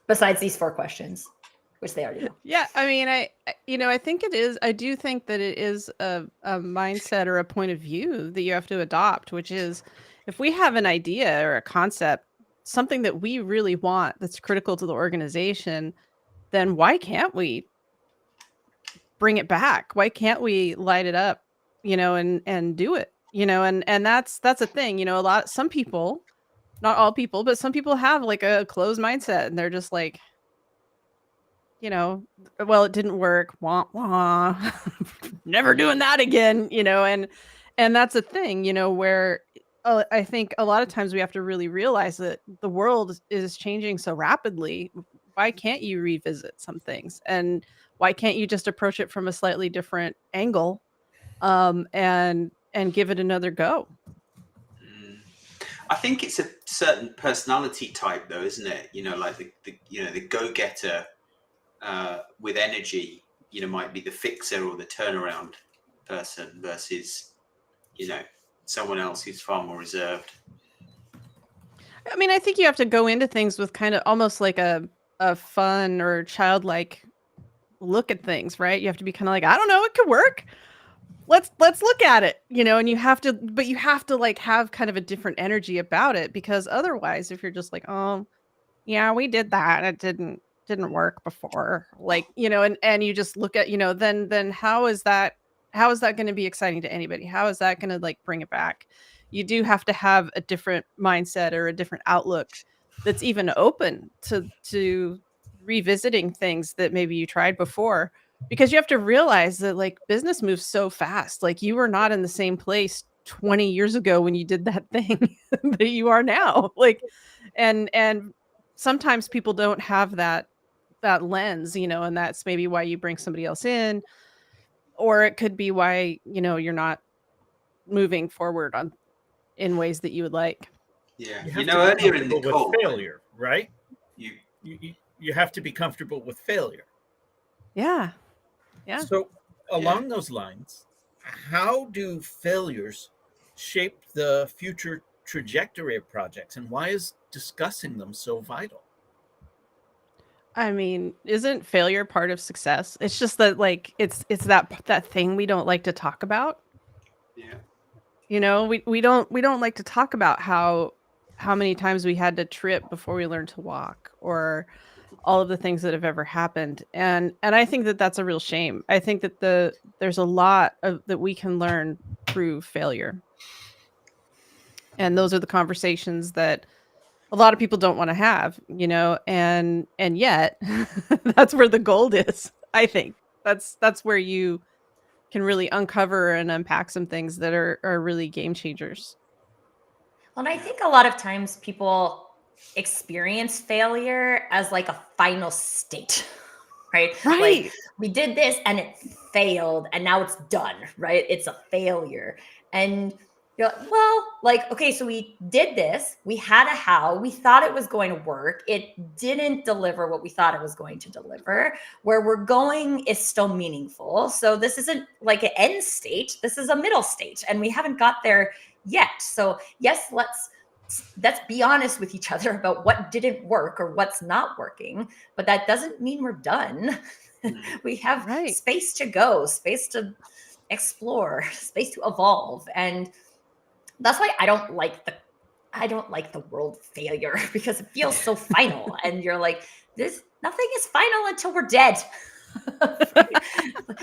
besides these 4 questions, which they already know. Yeah, I mean, I think it is. I do think that it is a mindset or a point of view that you have to adopt, which is if we have an idea or a concept, something that we really want that's critical to the organization, then why can't we bring it back? Why can't we light it up, and do it, and that's a thing, some people, not all people, but some people have like a closed mindset and they're just like, well, it didn't work. Wah, wah. Never doing that again, and that's a thing, where I think a lot of times we have to really realize that the world is changing so rapidly. Why can't you revisit some things? And why can't you just approach it from a slightly different angle, and give it another go? I think it's a certain personality type, though, isn't it? Like the go-getter with energy, might be the fixer or the turnaround person versus, someone else who's far more reserved. I mean, I think you have to go into things with kind of almost like a fun or childlike look at things, right? You have to be kind of like, I don't know, it could work. Let's look at it, and you have to like have kind of a different energy about it, because otherwise, if you're just like, oh, yeah, we did that, it didn't work before, like, and you just look at, then how is that going to be exciting to anybody? How is that going to like bring it back? You do have to have a different mindset or a different outlook that's even open to revisiting things that maybe you tried before, because you have to realize that like business moves so fast. Like you were not in the same place 20 years ago when you did that thing that you are now. Like, and sometimes people don't have that lens, and that's maybe why you bring somebody else in, or it could be why, you're not moving forward in ways that you would like. Yeah, You have to be earlier in the comfortable call, with failure, right? you You have to be comfortable with failure. Yeah. Yeah. So along those lines, how do failures shape the future trajectory of projects, and why is discussing them so vital? I mean, isn't failure part of success? It's just that like it's that thing we don't like to talk about. yeah. We don't like to talk about how many times we had to trip before we learned to walk, or all of the things that have ever happened. And I think that that's a real shame. I think that there's a lot that we can learn through failure. And those are the conversations that a lot of people don't want to have, and yet that's where the gold is. I think that's where you can really uncover and unpack some things that are really game changers. Well, and I think a lot of times people experience failure as like a final state, right? Like Right. we did this and it failed and now it's done, right? It's a failure. And you're like, well, like, okay, so we did this, we had a how, we thought it was going to work, it didn't deliver what we thought it was going to deliver. Where we're going is still meaningful. So this isn't like an end state, this is a middle state, and we haven't got there yet. So yes, let's be honest with each other about what didn't work or what's not working, but that doesn't mean we're done. We have Right. space to go, space to explore, space to evolve. And that's why I don't like the word failure, because it feels so final. And you're like, nothing is final until we're dead.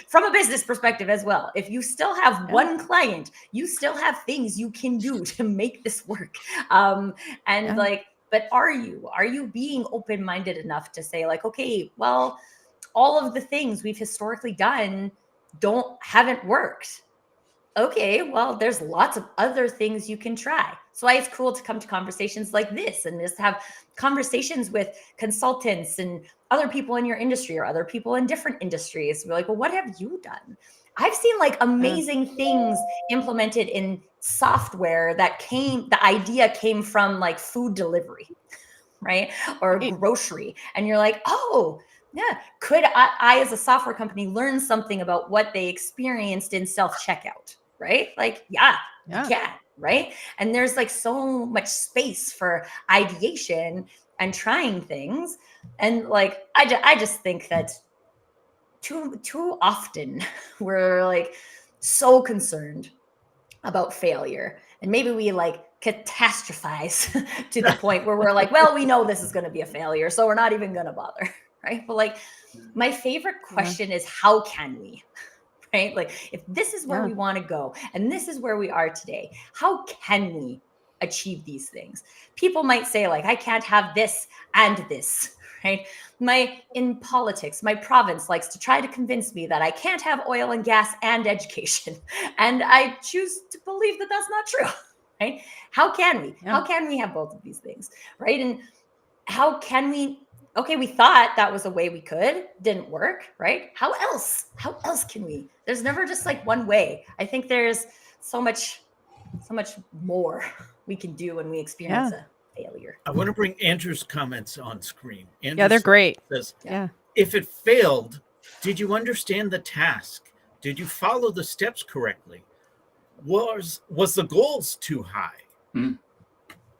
From a business perspective as well. If you still have one client, you still have things you can do to make this work. But are you being open-minded enough to say like, okay, well, all of the things we've historically done haven't worked. Okay, well, there's lots of other things you can try. So it's cool to come to conversations like this and just have conversations with consultants and other people in your industry or other people in different industries. We're like, well, what have you done? I've seen like amazing things implemented in software the idea came from like food delivery. right? Or grocery. And you're like, oh, yeah, could I as a software company learn something about what they experienced in self-checkout, right? Like, yeah, you can, right? And there's like so much space for ideation and trying things. And like, I just think that too often we're like so concerned about failure, and maybe we like catastrophize to the point where we're like, well, we know this is going to be a failure, so we're not even going to bother, right? But like, my favorite question is, how can we, right? Like, if this is where we want to go and this is where we are today, how can we achieve these things? People might say like, I can't have this and this, right? In politics, my province likes to try to convince me that I can't have oil and gas and education. And I choose to believe that that's not true, right? How can we? How can we have both of these things, right? And how can we, okay, we thought that was a way we could, didn't work, right? How else can we? There's never just like one way. I think there's so much more we can do when we experience a failure. I want to bring Andrew's comments on screen. Andrew they're great. Says, if it failed, did you understand the task? Did you follow the steps correctly? Was the goals too high?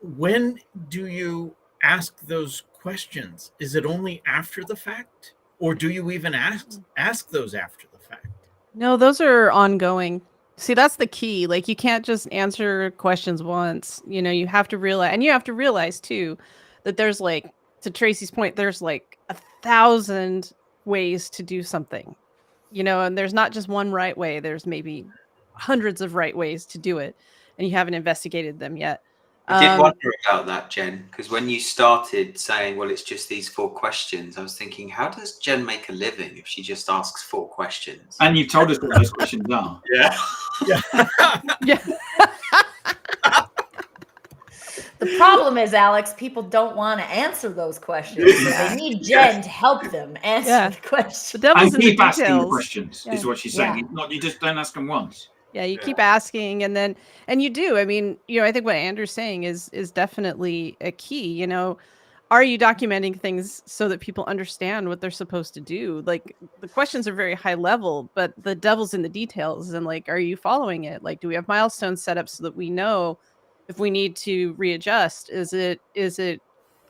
When do you ask those questions? Is it only after the fact, or do you even ask those after the fact? No, those are ongoing. See, that's the key. Like, you can't just answer questions once. You have to realize, and you have to realize too, that there's like, to Tracy's point, there's like 1,000 ways to do something, and there's not just one right way. There's maybe hundreds of right ways to do it, and you haven't investigated them yet. I did wonder about that, Jen, because when you started saying, well, it's just these 4 questions, I was thinking, how does Jen make a living if she just asks 4 questions? And you've told us what those questions are. Yeah. The problem is, Alex, people don't want to answer those questions. They need Jen to help them answer the questions. The devil's in the details. Asking the questions is what she's saying. You just don't ask them once. Yeah, you keep asking, and you do. I mean, I think what Andrew's saying is definitely a key. Are you documenting things so that people understand what they're supposed to do? Like, the questions are very high level, but the devil's in the details. And like, are you following it? Like, do we have milestones set up so that we know if we need to readjust? Is it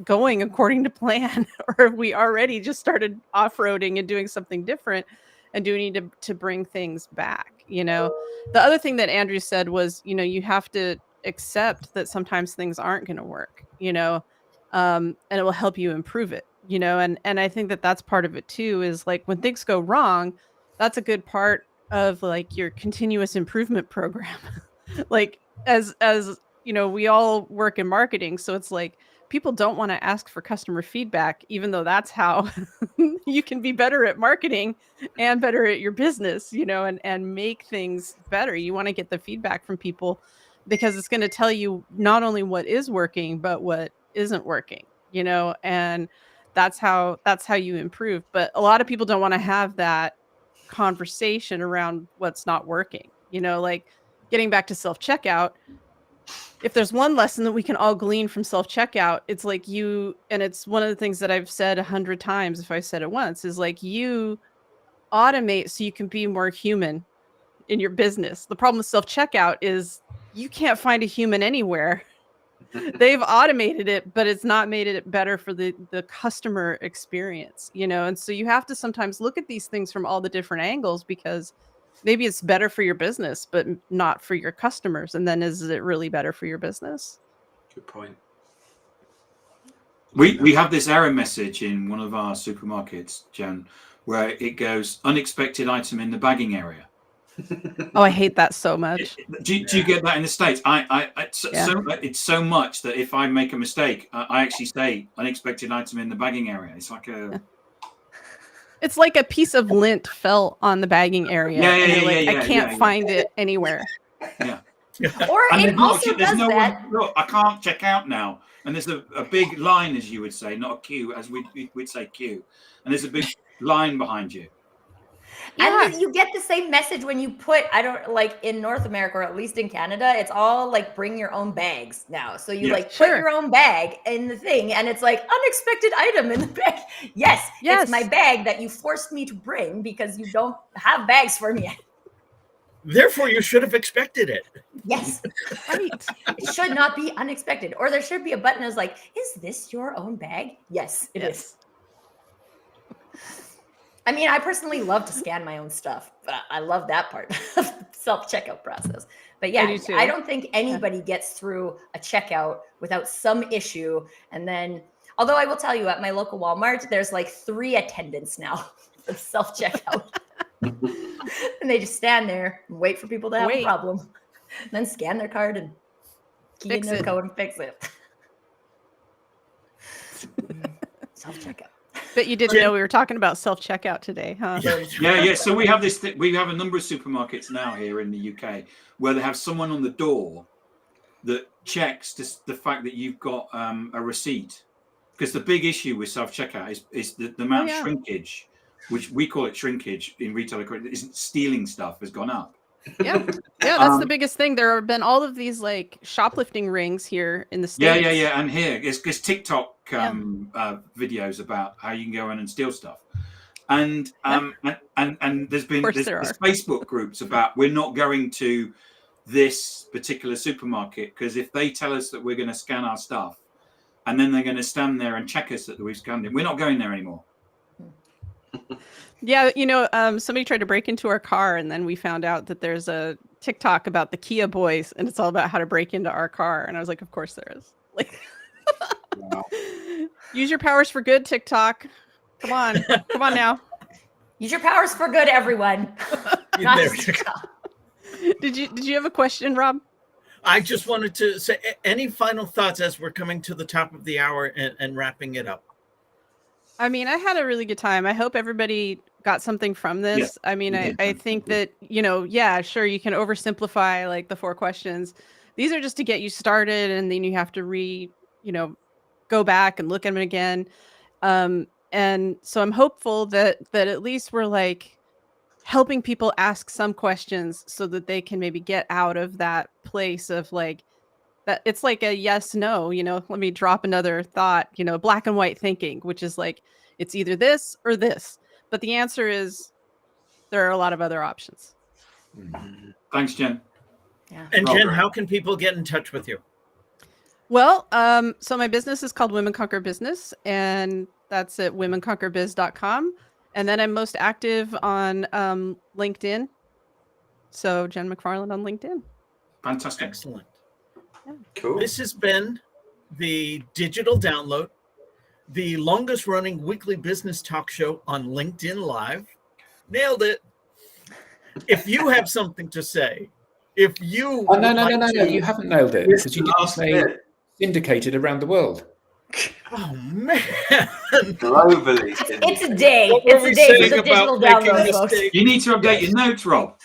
going according to plan, or have we already just started off-roading and doing something different? And do we need to bring things back? The other thing that Andrew said was, you have to accept that sometimes things aren't going to work, and it will help you improve it, and I think that that's part of it too, is like, when things go wrong, that's a good part of like your continuous improvement program. Like, as we all work in marketing, so it's like, people don't want to ask for customer feedback, even though that's how you can be better at marketing and better at your business, and make things better. You want to get the feedback from people because it's going to tell you not only what is working, but what isn't working, and that's how you improve. But a lot of people don't want to have that conversation around what's not working, like getting back to self-checkout. If there's one lesson that we can all glean from self-checkout, it's like and it's one of the things that I've said 100 times, if I said it once, is like, you automate so you can be more human in your business. The problem with self-checkout is you can't find a human anywhere. They've automated it, but it's not made it better for the customer experience, and so you have to sometimes look at these things from all the different angles, because maybe it's better for your business, but not for your customers. And then is it really better for your business? Good point. We have this error message in one of our supermarkets, Jen, where it goes, unexpected item in the bagging area. Oh, I hate that so much. Do you get that in the States? It's so much that if I make a mistake, I actually say unexpected item in the bagging area. It's like a... It's like a piece of lint fell on the bagging area. I can't find it anywhere. Yeah. Or it also does that. Look, I can't check out now. And there's a big line, as you would say, not a queue, as we'd say queue. And there's a big line behind you. Yeah. And you get the same message when you put, I don't like in North America, or at least in Canada, it's all like bring your own bags now. So you Yes. like put Sure. your own bag in the thing and it's like unexpected item in the bag. Yes, it's my Yes. bag that you forced me to bring because you don't have bags for me. Therefore, you should have expected it. Yes, Right. it should not be unexpected. Or there should be a button that's like, is this your own bag? Yes, it is. Yes. I mean, I personally love to scan my own stuff. But I love that part of the self-checkout process. But yeah, do too. I don't think anybody gets through a checkout without some issue. And then, although I will tell you, at my local Walmart, there's like 3 attendants now for self-checkout. And they just stand there and wait for people to have a problem. And then scan their card and key in their code and fix it. Self-checkout. But you didn't know we were talking about self-checkout today, huh? Yeah. So we have this. We have a number of supermarkets now here in the UK where they have someone on the door that checks the fact that you've got a receipt. Because the big issue with self-checkout is the amount of shrinkage, which we call it shrinkage in retail, isn't stealing stuff, has gone up. Yeah, that's the biggest thing. There have been all of these like shoplifting rings here in the States. Yeah. And here, it's TikTok videos about how you can go in and steal stuff. And there's Facebook groups about we're not going to this particular supermarket because if they tell us that we're going to scan our stuff and then they're going to stand there and check us that we've scanned it, we're not going there anymore. Yeah, somebody tried to break into our car, and then we found out that there's a TikTok about the Kia boys, and it's all about how to break into our car. And I was like, of course there is. Like, Wow. Use your powers for good, TikTok. Come on now. Use your powers for good, everyone. Not There just you TikTok. Did you have a question, Rob? I just wanted to say, any final thoughts as we're coming to the top of the hour and wrapping it up? I mean, I had a really good time. I hope everybody got something from this. Yeah, I mean, I think that, sure, you can oversimplify like the 4 questions. These are just to get you started, and then you have to go back and look at them again. And so I'm hopeful that at least we're like helping people ask some questions so that they can maybe get out of that place of like, that it's like a yes, no, let me drop another thought, black and white thinking, which is like, it's either this or this. But the answer is there are a lot of other options. Thanks, Jen. Yeah. And Jen, how can people get in touch with you? Well, so my business is called Women Conquer Business, and that's at womenconquerbiz.com. And then I'm most active on LinkedIn. So Jen McFarland on LinkedIn. Fantastic. Excellent. Cool. This has been the Digital Download, the longest running weekly business talk show on LinkedIn Live. Nailed it. If you have something to say, if you no, you haven't nailed it because you didn't say syndicated around the world. Oh man, Globally. It's a day. What were It's a we day saying for the digital about making download, folks. mistakes? You need to update your notes, Rob.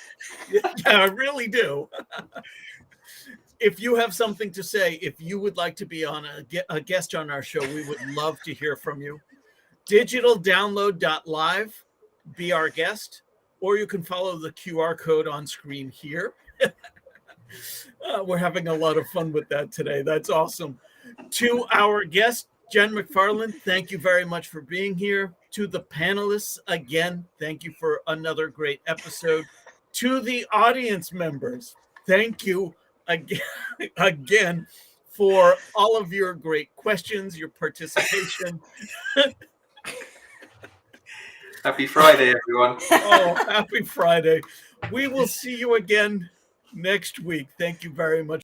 Yeah, I really do. If you have something to say, if you would like to be on a guest on our show, we would love to hear from you. Digitaldownload.live, be our guest, or you can follow the QR code on screen here. We're having a lot of fun with that today. That's awesome. To our guest, Jen McFarland, thank you very much for being here. To the panelists, again, thank you for another great episode. To the audience members, thank you again for all of your great questions, your participation. Happy Friday, everyone. Oh, happy Friday. We will see you again next week. Thank you very much.